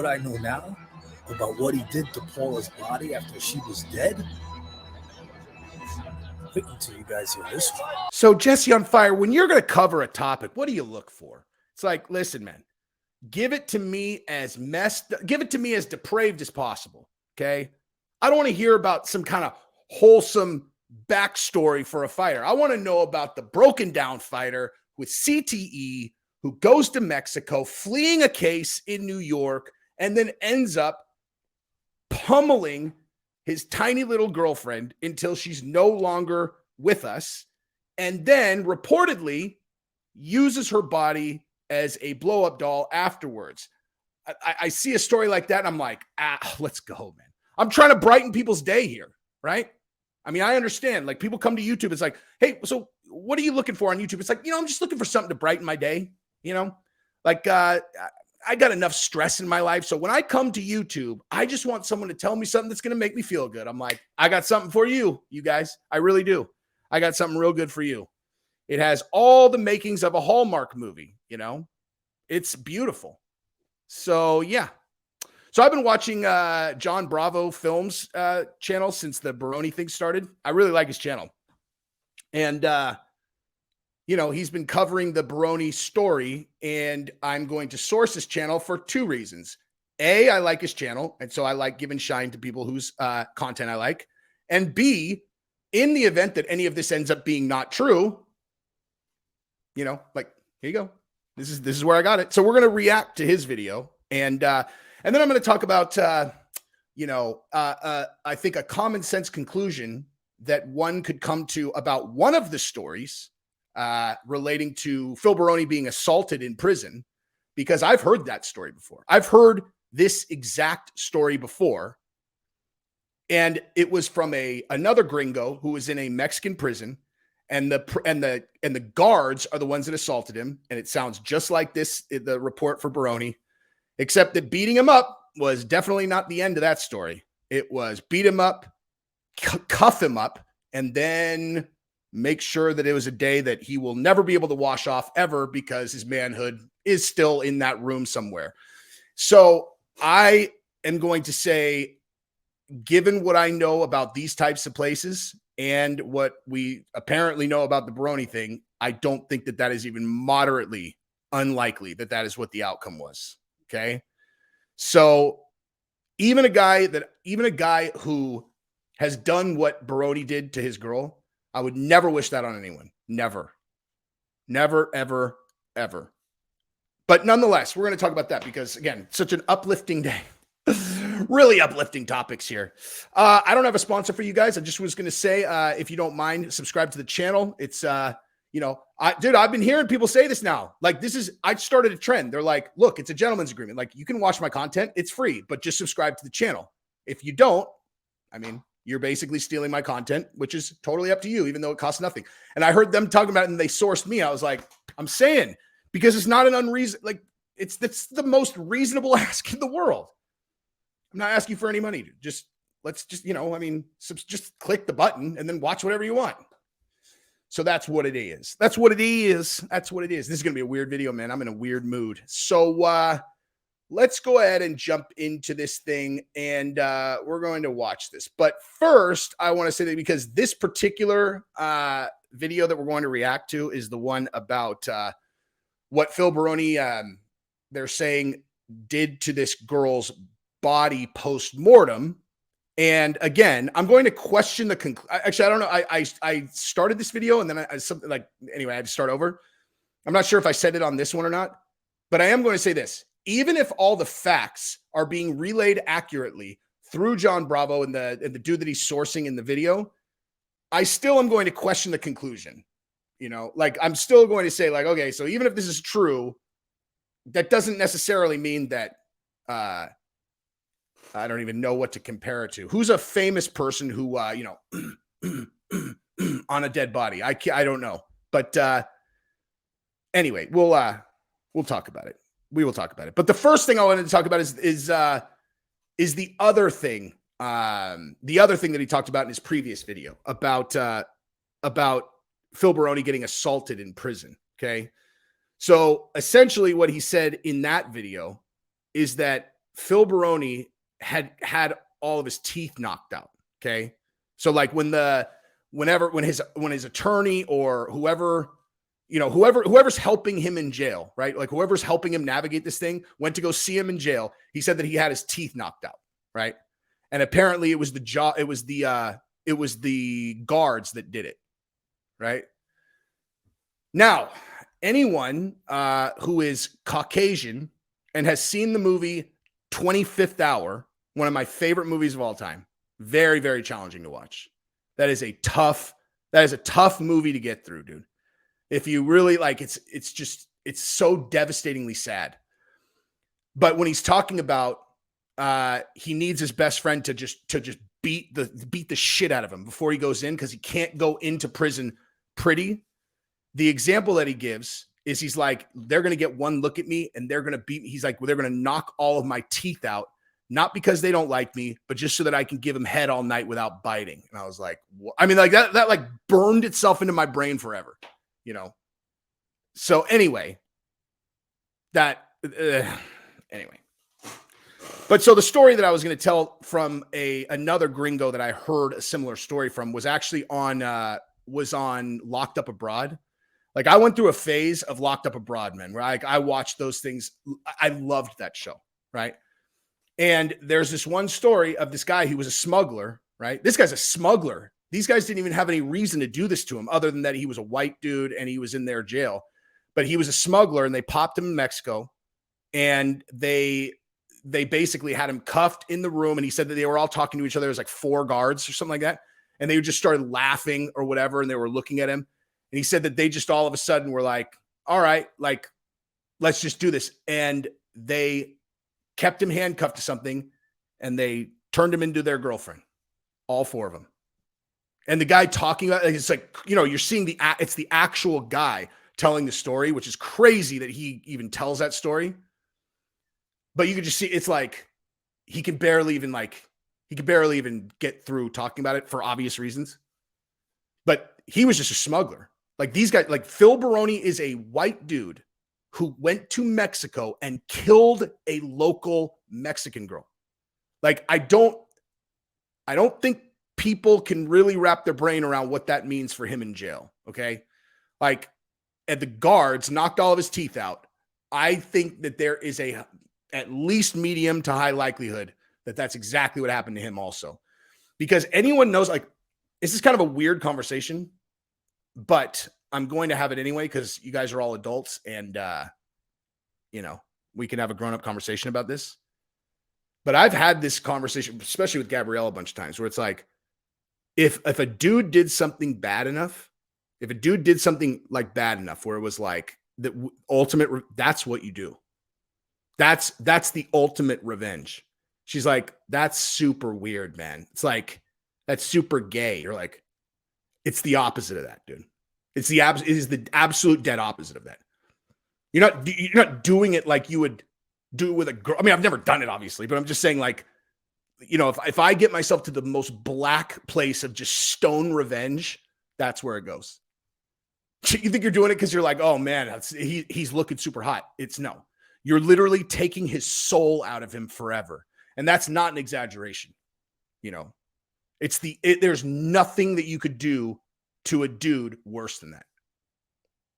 what I know now about what he did to Paula's body after she was dead, wait until you guys hear this one. So, Jesse on Fire, when you're going to cover a topic, what do you look for? It's like, listen, man, give it to me as depraved as possible, okay? I don't want to hear about some kind of wholesome backstory for a fighter. I want to know about the broken down fighter with CTE who goes to Mexico, fleeing a case in New York, and then ends up pummeling his tiny little girlfriend until she's no longer with us, and then reportedly uses her body as a blow-up doll afterwards. I see a story like that, and I'm like, let's go, man. I'm trying to brighten people's day here, right? I mean, I understand. Like, people come to YouTube. It's like, hey, so what are you looking for on YouTube? It's like, I'm just looking for something to brighten my day, Like, I got enough stress in my life. So when I come to YouTube, I just want someone to tell me something that's going to make me feel good. I'm like, I got something for you guys. I really do. I got something real good for you. It has all the makings of a Hallmark movie, It's beautiful. So, yeah. So I've been watching John Bravo Films channel since the Baroni thing started. I really like his channel. And, he's been covering the Baroni story, and I'm going to source his channel for two reasons. A, I like his channel, and so I like giving shine to people whose content I like. And B, in the event that any of this ends up being not true, like, here you go. This is where I got it. So we're going to react to his video, and then I'm going to talk about, I think a common sense conclusion that one could come to about one of the stories relating to Phil Baroni being assaulted in prison, because I've heard that story before. I've heard this exact story before, and it was from another gringo who was in a Mexican prison, and the guards are the ones that assaulted him, and it sounds just like this, the report for Baroni, except that beating him up was definitely not the end of that story. It was beat him up, cuff him up, and then make sure that it was a day that he will never be able to wash off ever, because his manhood is still in that room somewhere. So I am going to say, given what I know about these types of places and what we apparently know about the Baroni thing, I don't think that is even moderately unlikely that is what the outcome was. Okay. So even a guy who has done what Baroni did to his girl, I would never wish that on anyone. Never, ever, ever. But nonetheless, we're going to talk about that because, again, such an uplifting day. Really uplifting topics here. I don't have a sponsor for you guys. I just was going to say, if you don't mind, subscribe to the channel. It's, dude, I've been hearing people say this now. Like, I started a trend. They're like, look, it's a gentleman's agreement. Like, you can watch my content. It's free, but just subscribe to the channel. If you don't, you're basically stealing my content, which is totally up to you, even though it costs nothing. And I heard them talking about it and they sourced me. I was like, I'm saying, because it's not an that's the most reasonable ask in the world. I'm not asking for any money, dude. Just click the button and then watch whatever you want. So that's what it is. That's what it is. This is going to be a weird video, man. I'm in a weird mood. So, let's go ahead and jump into this thing, and we're going to watch this. But first, I want to say that because this particular video that we're going to react to is the one about what Phil Baroni, they're saying, did to this girl's body post-mortem. And again, I'm going to question the actually, I don't know. I started this video, and then I had to start over. I'm not sure if I said it on this one or not, but I am going to say this. Even if all the facts are being relayed accurately through John Bravo and the dude that he's sourcing in the video, I still am going to question the conclusion. I'm still going to say, like, okay, so even if this is true, that doesn't necessarily mean that I don't even know what to compare it to. Who's a famous person who on a dead body? I don't know. But anyway, we'll talk about it. We will talk about it. But the first thing I wanted to talk about is the other thing. The other thing that he talked about in his previous video about Phil Baroni getting assaulted in prison. Okay. So essentially what he said in that video is that Phil Baroni had all of his teeth knocked out. Okay. So like when his attorney or whoever, whoever's helping him in jail, right? Like whoever's helping him navigate this thing went to go see him in jail. He said that he had his teeth knocked out. Right. And apparently it was the guards that did it. Right. Now, anyone who is Caucasian and has seen the movie 25th Hour, one of my favorite movies of all time, very, very challenging to watch. That is a tough movie to get through, dude. If you really like, it's so devastatingly sad. But when he's talking about he needs his best friend to just beat the shit out of him before he goes in because he can't go into prison pretty. The example that he gives is he's like, they're going to get one look at me and they're going to beat me. He's like, well, they're going to knock all of my teeth out, not because they don't like me, but just so that I can give them head all night without biting. And I was like, what? I mean, like that like burned itself into my brain forever, So anyway, anyway. But so the story that I was going to tell from another gringo that I heard a similar story from was actually on Locked Up Abroad. Like I went through a phase of Locked Up Abroad, man, where I watched those things. I loved that show, right? And there's this one story of this guy who was a smuggler, right? This guy's a smuggler. These guys didn't even have any reason to do this to him other than that he was a white dude and he was in their jail. But he was a smuggler and they popped him in Mexico and they basically had him cuffed in the room. And he said that they were all talking to each other. It was like 4 guards or something like that. And they just started laughing or whatever. And they were looking at him. And he said that they just all of a sudden were like, all right, like, let's just do this. And they kept him handcuffed to something and they turned him into their girlfriend, all 4 of them. And the guy talking about it, it's like, you're seeing it's the actual guy telling the story, which is crazy that he even tells that story. But you could just see, it's like, he could barely even get through talking about it for obvious reasons. But he was just a smuggler. Like these guys, like Phil Baroni is a white dude who went to Mexico and killed a local Mexican girl. Like, I don't think people can really wrap their brain around what that means for him in jail. Okay. Like, and the guards knocked all of his teeth out. I think that there is at least medium to high likelihood that that's exactly what happened to him also. Because anyone knows, like, this is kind of a weird conversation, but I'm going to have it anyway because you guys are all adults and, we can have a grown-up conversation about this. But I've had this conversation, especially with Gabrielle a bunch of times, where it's like, if a dude did something bad enough, if a dude did something like bad enough where it was like the ultimate, that's what you do. That's the ultimate revenge. She's like, that's super weird, man. It's like, that's super gay. You're like, it's the opposite of that, dude. It is the absolute dead opposite of that. You're not doing it like you would do it with a girl. I mean, I've never done it, obviously, but I'm just saying, like, if I get myself to the most black place of just stone revenge, that's where it goes. You think you're doing it because you're like, oh man, he's looking super hot. It's no. You're literally taking his soul out of him forever. And that's not an exaggeration. There's nothing that you could do to a dude worse than that.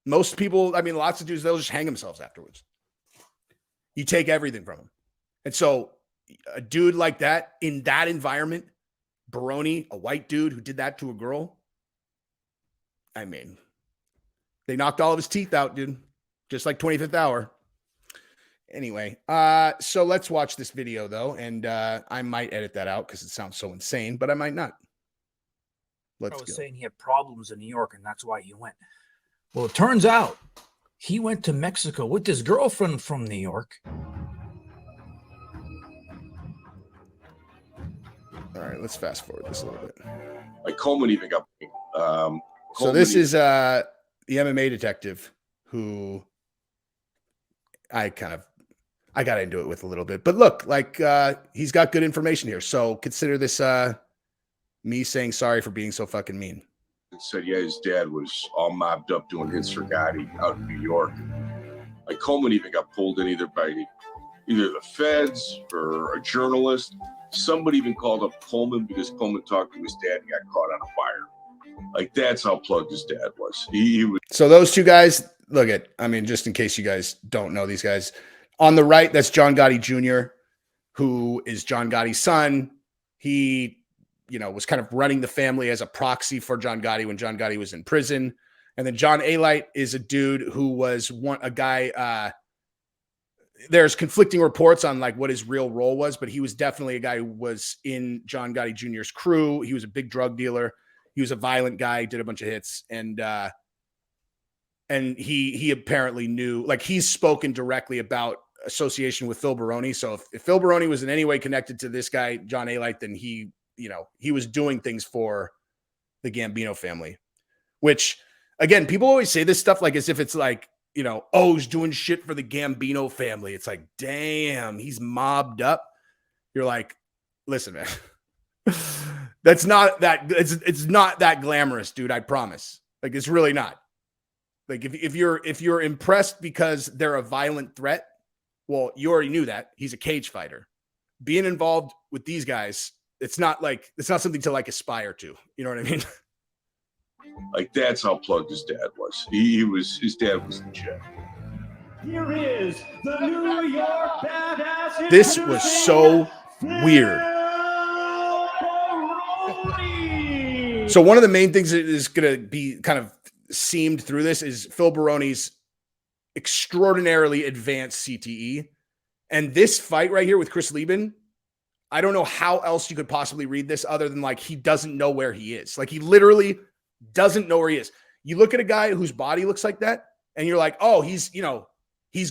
Most people, I mean, lots of dudes, they'll just hang themselves afterwards. You take everything from them. And so a dude like that in that environment, Baroni, a white dude who did that to a girl, I mean, they knocked all of his teeth out, dude. Just like 25th Hour. Anyway, so let's watch this video, though, and I might edit that out because it sounds so insane, but I might not. Let's go. I was saying he had problems in New York, and that's why he went. Well, it turns out he went to Mexico with his girlfriend from New York. All right, let's fast forward this a little bit. Like Coleman even got. So this is the MMA detective who I got into it with a little bit. But look, like he's got good information here. So consider this me saying sorry for being so fucking mean. Said, yeah, his dad was all mobbed up doing his for Gotti out in New York. Like Coleman even got pulled in either by either the feds or a journalist. Somebody even called up Coleman because Coleman talked to his dad and got caught on a fire. Like, that's how plugged his dad was. He was. So those two guys, look at, I mean, just in case you guys don't know these guys, on the right, that's John Gotti Jr., who is John Gotti's son. He, you know, was kind of running the family as a proxy for John Gotti when John Gotti was in prison. And then John Alite is a dude who was a guy, there's conflicting reports on like what his real role was, but he was definitely a guy who was in John Gotti Jr.'s crew. He was a big drug dealer. He was a violent guy, did a bunch of hits. And he apparently knew, like, he's spoken directly about association with Phil Baroni. So if Phil Baroni was in any way connected to this guy, John Alite, then he, you know, he was doing things for the Gambino family, which again, people always say this stuff like as if it's like, you know, oh, he's doing shit for the Gambino family. It's like, damn, he's mobbed up. You're like, listen, man, that's not that, it's not that glamorous, dude. I promise. Like, it's really not. Like, if you're impressed because they're a violent threat, well, you already knew that. He's a cage fighter. Being involved with these guys, it's not something to like aspire to. You know what I mean? Like, that's how plugged his dad was. His dad was legit. Here is the New York Badass. This was so weird. So one of the main things that is going to be kind of seamed through this is Phil Baroni's extraordinarily advanced CTE. And this fight right here with Chris Lieben, I don't know how else you could possibly read this other than like he doesn't know where he is. Like, he literally doesn't know where he is. You look at a guy whose body looks like that and you're like, oh, he's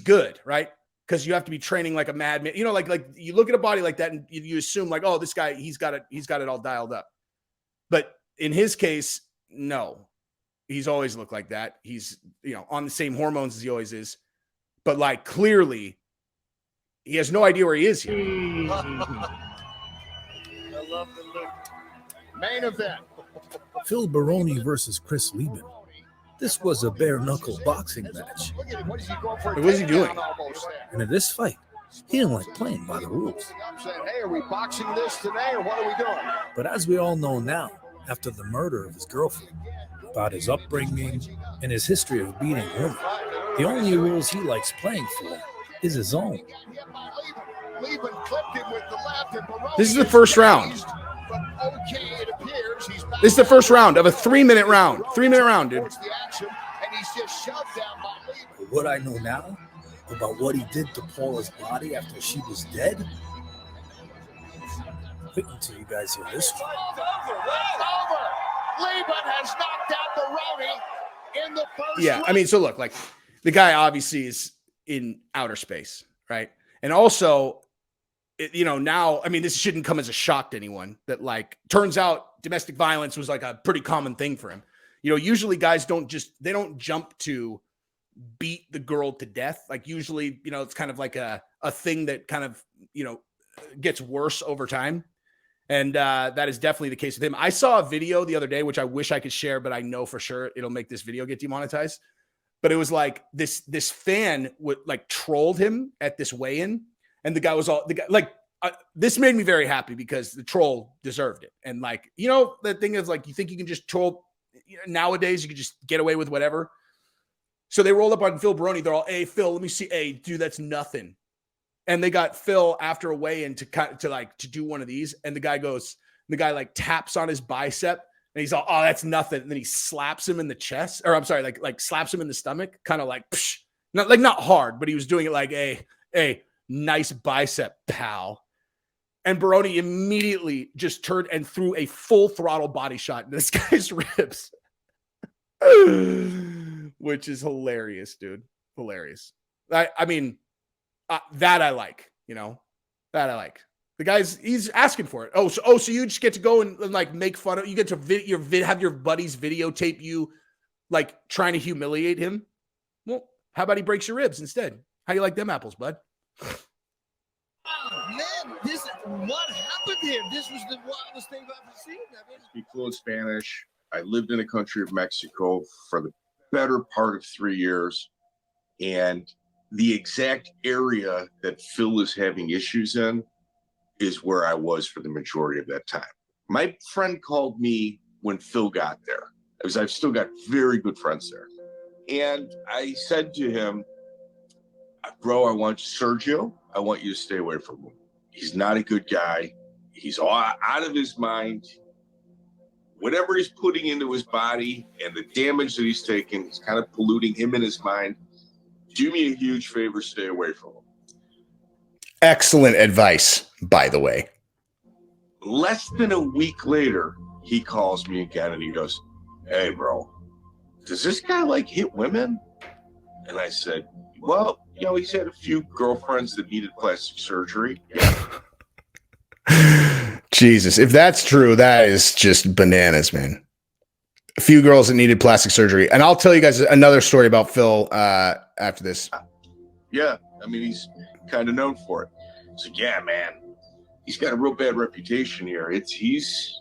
good, right? Because you have to be training like a madman. You know, like you look at a body like that and you assume like, oh, this guy, he's got it all dialed up. But in his case, no. He's always looked like that. He's, you know, on the same hormones as he always is. But like, clearly, he has no idea where he is here. I love the look. Main event. Phil Baroni versus Chris Lieben. This was a bare-knuckle boxing match. Look at him. What is he going for? What is he doing? And in this fight, he didn't like playing by the rules. I'm saying, hey, are we boxing this today or what are we doing? But as we all know now, after the murder of his girlfriend, about his upbringing and his history of beating women, the only rules he likes playing for is his own. This is the first round. This is the first round of a 3-minute round. 3-minute round, dude. But what I know now about what he did to Paula's body after she was dead, wait until you guys hear this one. Lieben has knocked out Baroni in the first Yeah, I mean, so look, like, the guy obviously is in outer space, right? And also, you know, now, I mean, this shouldn't come as a shock to anyone that, like, turns out domestic violence was like a pretty common thing for him. You know, usually guys don't jump to beat the girl to death. Like, usually, you know, it's kind of like a thing that kind of, you know, gets worse over time. And that is definitely the case with him. I saw a video the other day, which I wish I could share, but I know for sure it'll make this video get demonetized. But it was like this fan would like trolled him at this weigh-in, and the guy was this made me very happy because the troll deserved it. And like, you know, the thing is, like, you think you can just troll, you know, nowadays you can just get away with whatever. So they rolled up on Phil Baroni. They're all, hey, Phil, let me see. Hey, dude, that's nothing. And they got Phil after a weigh-in to do one of these. And the guy like taps on his bicep and he's all, oh, that's nothing. And then he slaps him in the chest, or I'm sorry, like slaps him in the stomach, kind of like, psh, not hard, but he was doing it like, hey, nice bicep, pal. And Baroni immediately just turned and threw a full throttle body shot into this guy's ribs, which is hilarious, dude. Hilarious. I mean, that I like, you know, that I like. The guy's, he's asking for it. Oh, so you just get to go and like make fun of, you get to have your buddies videotape you like trying to humiliate him. Well, how about he breaks your ribs instead? How you like them apples, bud? Oh, man, what happened here? This was the wildest thing I've ever seen. I mean, Speak fluent Spanish. I lived in the country of Mexico for the better part of 3 years. And the exact area that Phil is having issues in is where I was for the majority of that time. My friend called me when Phil got there, because I've still got very good friends there. And I said to him, bro, Sergio, I want you to stay away from him. He's not a good guy. He's all out of his mind. Whatever he's putting into his body and the damage that he's taking, he's kind of polluting him in his mind. Do me a huge favor, stay away from him. Excellent advice, by the way. Less than a week later, he calls me again and he goes, hey, bro, does this guy like hit women? And I said, well, you know, he's had a few girlfriends that needed plastic surgery. Jesus, if that's true, that is just bananas, man. A few girls that needed plastic surgery. And I'll tell you guys another story about Phil after this. Yeah, I mean, he's kind of known for it. So yeah, man, he's got a real bad reputation here.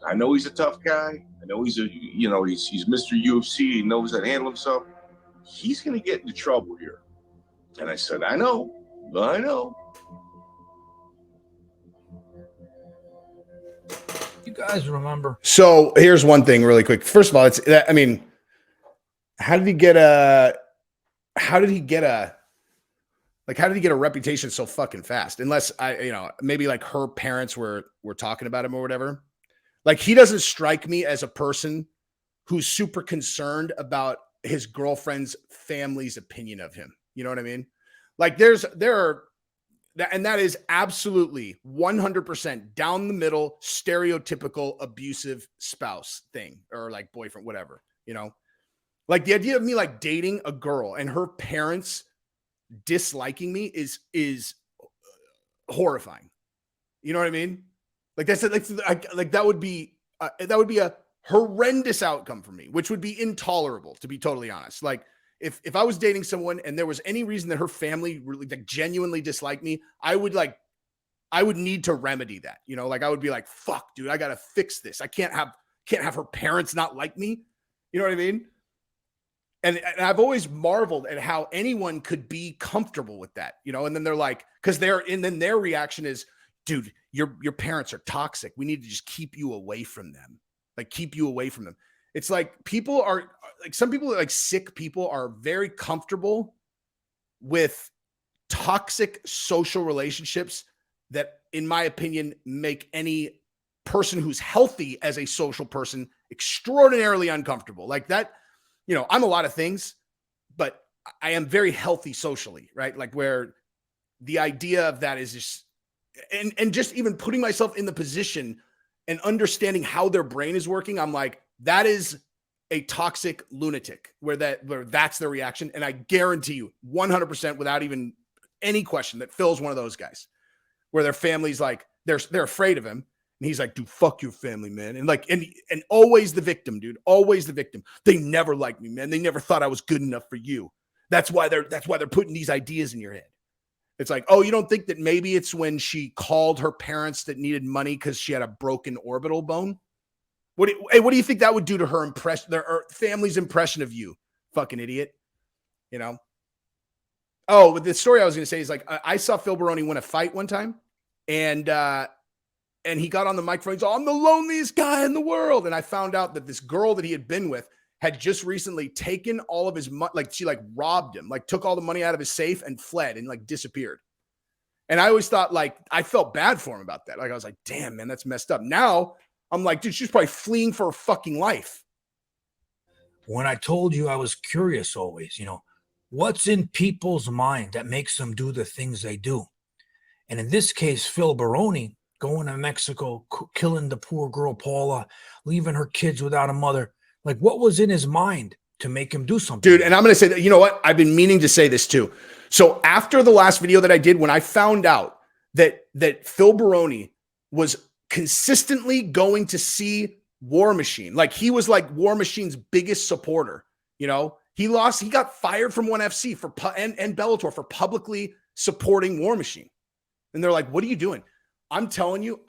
I know he's a tough guy. I know he's Mr. UFC. He knows how to handle himself. He's going to get into trouble here. And I said, I know. You guys remember? So here's one thing really quick. First of all, how did he get a reputation so fucking fast? Unless maybe like her parents were talking about him or whatever. Like, he doesn't strike me as a person who's super concerned about his girlfriend's family's opinion of him. You know what I mean? Like, and that is absolutely 100% down the middle, stereotypical abusive spouse thing, or like boyfriend, whatever, you know, like the idea of me like dating a girl and her parents disliking me is horrifying. You know what I mean? Like I said, like that would be a horrendous outcome for me, which would be intolerable, to be totally honest. Like, if I was dating someone and there was any reason that her family really like genuinely disliked me, I would need to remedy that. You know, like I would be like, fuck, dude, I got to fix this. I can't have her parents not like me. You know what I mean? And I've always marveled at how anyone could be comfortable with that, you know? And then they're like, then their reaction is, dude, your parents are toxic. We need to just keep you away from them. Like, keep you away from them. It's like some people, like sick people, are very comfortable with toxic social relationships that, in my opinion, make any person who's healthy as a social person extraordinarily uncomfortable. Like that, you know, I'm a lot of things, but I am very healthy socially, right? Like, where the idea of that is just, and just even putting myself in the position and understanding how their brain is working, I'm like, that is a toxic lunatic where that's their reaction. And I guarantee you 100% without even any question that Phil's one of those guys where their family's like, they're afraid of him. And he's like, dude, fuck your family, man. And like, and always the victim, dude, always the victim. They never liked me, man. They never thought I was good enough for you. That's why they're putting these ideas in your head. It's like, oh, you don't think that maybe it's when she called her parents that needed money because she had a broken orbital bone? What do you think that would do to her their family's impression of you? Fucking idiot. You know? Oh, but the story I was going to say is like, I saw Phil Baroni win a fight one time, and he got on the microphone. He's all, I'm the loneliest guy in the world. And I found out that this girl that he had been with had just recently taken all of his money. Like, she like robbed him, like took all the money out of his safe and fled and like disappeared. And I always thought, like, I felt bad for him about that. Like, I was like, damn, man, that's messed up. Now I'm like, dude, she's probably fleeing for her fucking life. When I told you I was curious always, you know, what's in people's mind that makes them do the things they do? And in this case, Phil Baroni going to Mexico, killing the poor girl, Paula, leaving her kids without a mother. Like, what was in his mind to make him do something? Dude, and I'm going to say that, you know what? I've been meaning to say this too. So after the last video that I did, when I found out that Phil Baroni was consistently going to see War Machine, like he was like War Machine's biggest supporter, you know, he got fired from ONE FC and Bellator for publicly supporting War Machine. And they're like, what are you doing? I'm telling you,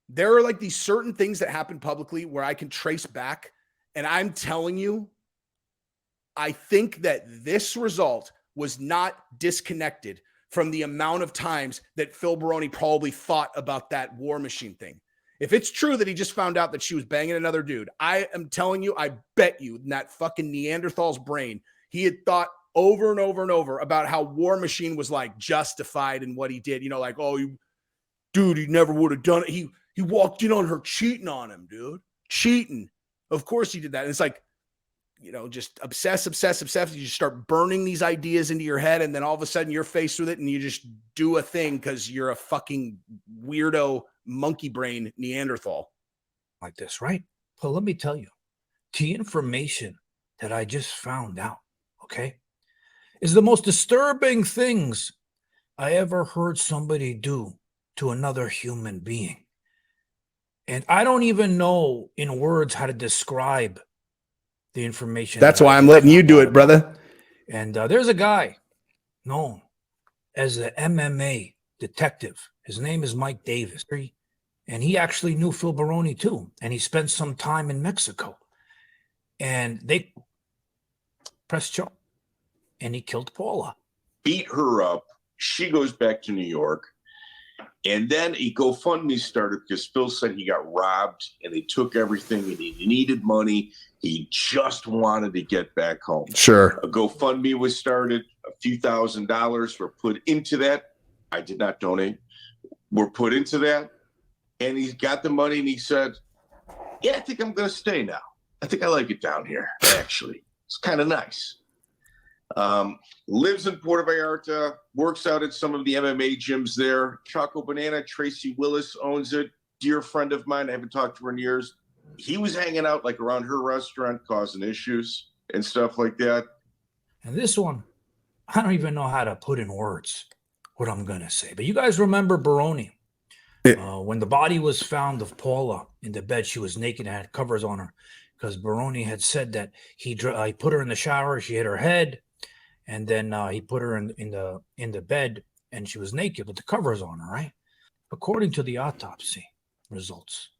there are like these certain things that happen publicly where I can trace back. And I'm telling you, I think that this result was not disconnected from the amount of times that Phil Baroni probably thought about that War Machine thing. If it's true that he just found out that she was banging another dude, I am telling you, I bet you in that fucking Neanderthal's brain, he had thought over and over and over about how War Machine was like justified in what he did. You know, like, oh, dude, he never would have done it. He walked in on her cheating on him, dude. Cheating. Of course he did that. And it's like, you know, just obsess. You just start burning these ideas into your head, and then all of a sudden you're faced with it and you just do a thing because you're a fucking weirdo monkey brain Neanderthal. Like this, right? Well, let me tell you, the information that I just found out, okay, is the most disturbing things I ever heard somebody do to another human being. And I don't even know in words how to describe the information. That's why I'm letting you do it, brother. And there's a guy known as the MMA detective. His name is Mike Davis. And he actually knew Phil Baroni too. And he spent some time in Mexico. And they pressed charge. And he killed Paula. Beat her up. She goes back to New York. And then a GoFundMe started because Phil said he got robbed and they took everything and he needed money. He just wanted to get back home. Sure. A GoFundMe was started. A few $1,000s were put into that. I did not donate. Were put into that. And he got the money and he said, yeah, I think I'm going to stay now. I think I like it down here, actually. It's kind of nice. Lives in Puerto Vallarta, works out at some of the MMA gyms there. Choco Banana, Tracy Willis owns it. Dear friend of mine. I haven't talked to her in years. He was hanging out like around her restaurant, causing issues and stuff like that. And this one, I don't even know how to put in words what I'm going to say. But you guys remember Baroni? When the body was found of Paula in the bed, she was naked and had covers on her because Baroni had said that he put her in the shower, she hit her head, and then he put her in the bed and she was naked with the covers on her, right? According to the autopsy results,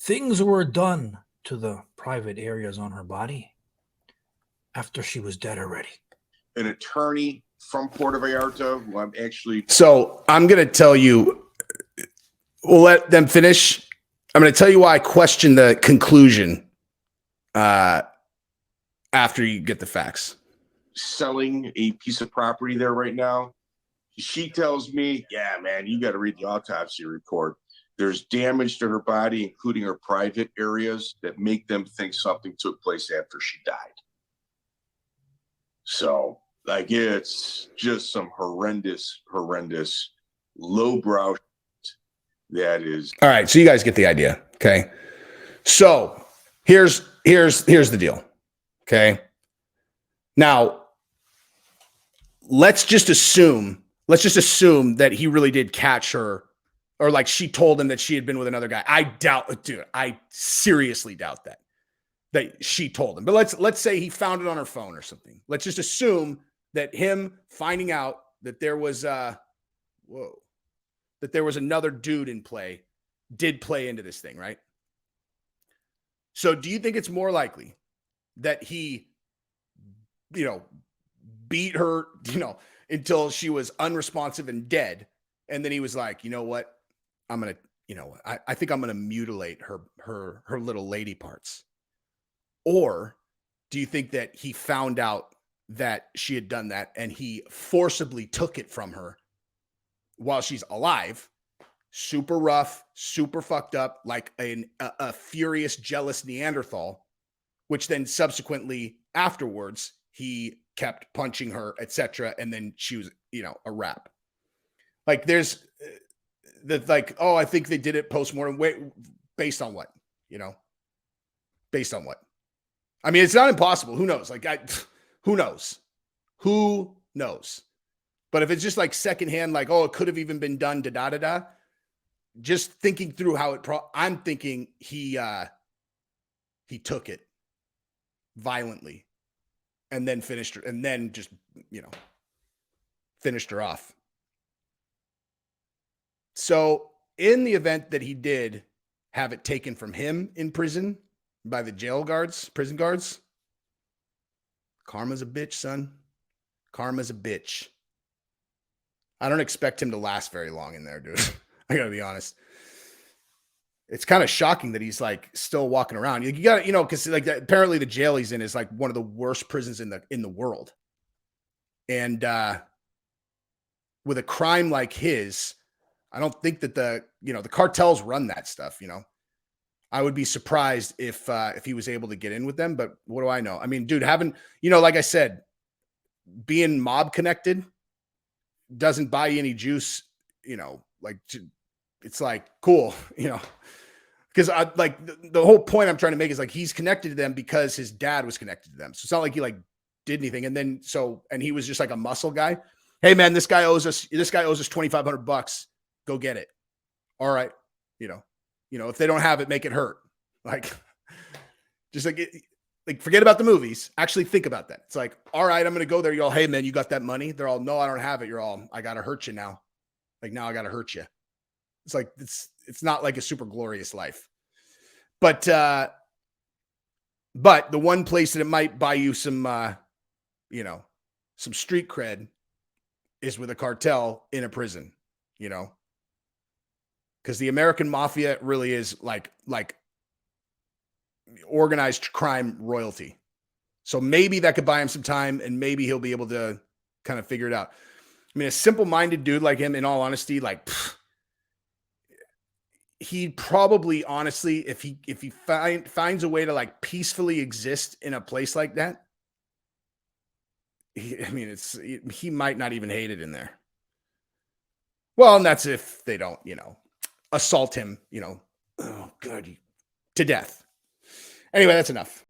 things were done to the private areas on her body after she was dead already. An attorney from Puerto Vallarta, who I'm actually... So I'm going to tell you, we'll let them finish. I'm going to tell you why I question the conclusion after you get the facts. Selling a piece of property there right now. She tells me, yeah, man, you got to read the autopsy report. There's damage to her body, including her private areas, that make them think something took place after she died. So, like, it's just some horrendous lowbrow that is. All right, so you guys get the idea, okay? So here's the deal, okay? Now, let's just assume that he really did catch her, or like she told him that she had been with another guy. I seriously doubt that she told him. But let's say he found it on her phone or something. Let's just assume that him finding out that there was another dude in play did play into this thing, right? So do you think it's more likely that he, beat her, until she was unresponsive and dead, and then he was like, you know what? I'm going to, I think I'm going to mutilate her little lady parts? Or do you think that he found out that she had done that and he forcibly took it from her while she's alive, super rough, super fucked up, like a furious, jealous Neanderthal, which then subsequently afterwards, he kept punching her, etc. And then she was, a wrap. Like there's I think they did it post-mortem. Wait, based on what? Based on what? I mean, it's not impossible. Who knows? Who knows? Who knows? But if it's just like secondhand, like, oh, it could have even been done, just thinking through how I'm thinking he took it violently and then finished her, and then just, finished her off. So in the event that he did have it taken from him in prison by the prison guards, karma's a bitch, son. Karma's a bitch. I don't expect him to last very long in there, dude. I gotta be honest. It's kind of shocking that he's like still walking around. You got to, you know, because like apparently the jail he's in is like one of the worst prisons in the world. And with a crime like his, I don't think that the cartels run that stuff. You know, I would be surprised if he was able to get in with them. But what do I know? I mean, dude, like I said, being mob connected doesn't buy you any juice. You know, like it's like cool. You know. Because I like the whole point I'm trying to make is like he's connected to them because his dad was connected to them. So it's not like he like did anything. And then and he was just like a muscle guy. Hey man, this guy owes us $2,500. Go get it. All right. You know, if they don't have it, make it hurt. Like just like forget about the movies. Actually think about that. It's like, all right, I'm gonna go there. You're all, hey man, you got that money? They're all, no, I don't have it. You're all, I gotta hurt you now. Like now I gotta hurt you. It's like it's not like a super glorious life. But the one place that it might buy you some some street cred is with a cartel in a prison, you know. Because the American mafia really is like organized crime royalty. So maybe that could buy him some time and maybe he'll be able to kind of figure it out. I mean, a simple-minded dude like him, in all honesty, like he probably, honestly, if he finds a way to like peacefully exist in a place like that, he might not even hate it in there. Well, and that's if they don't, assault him, oh God, to death. Anyway, that's enough.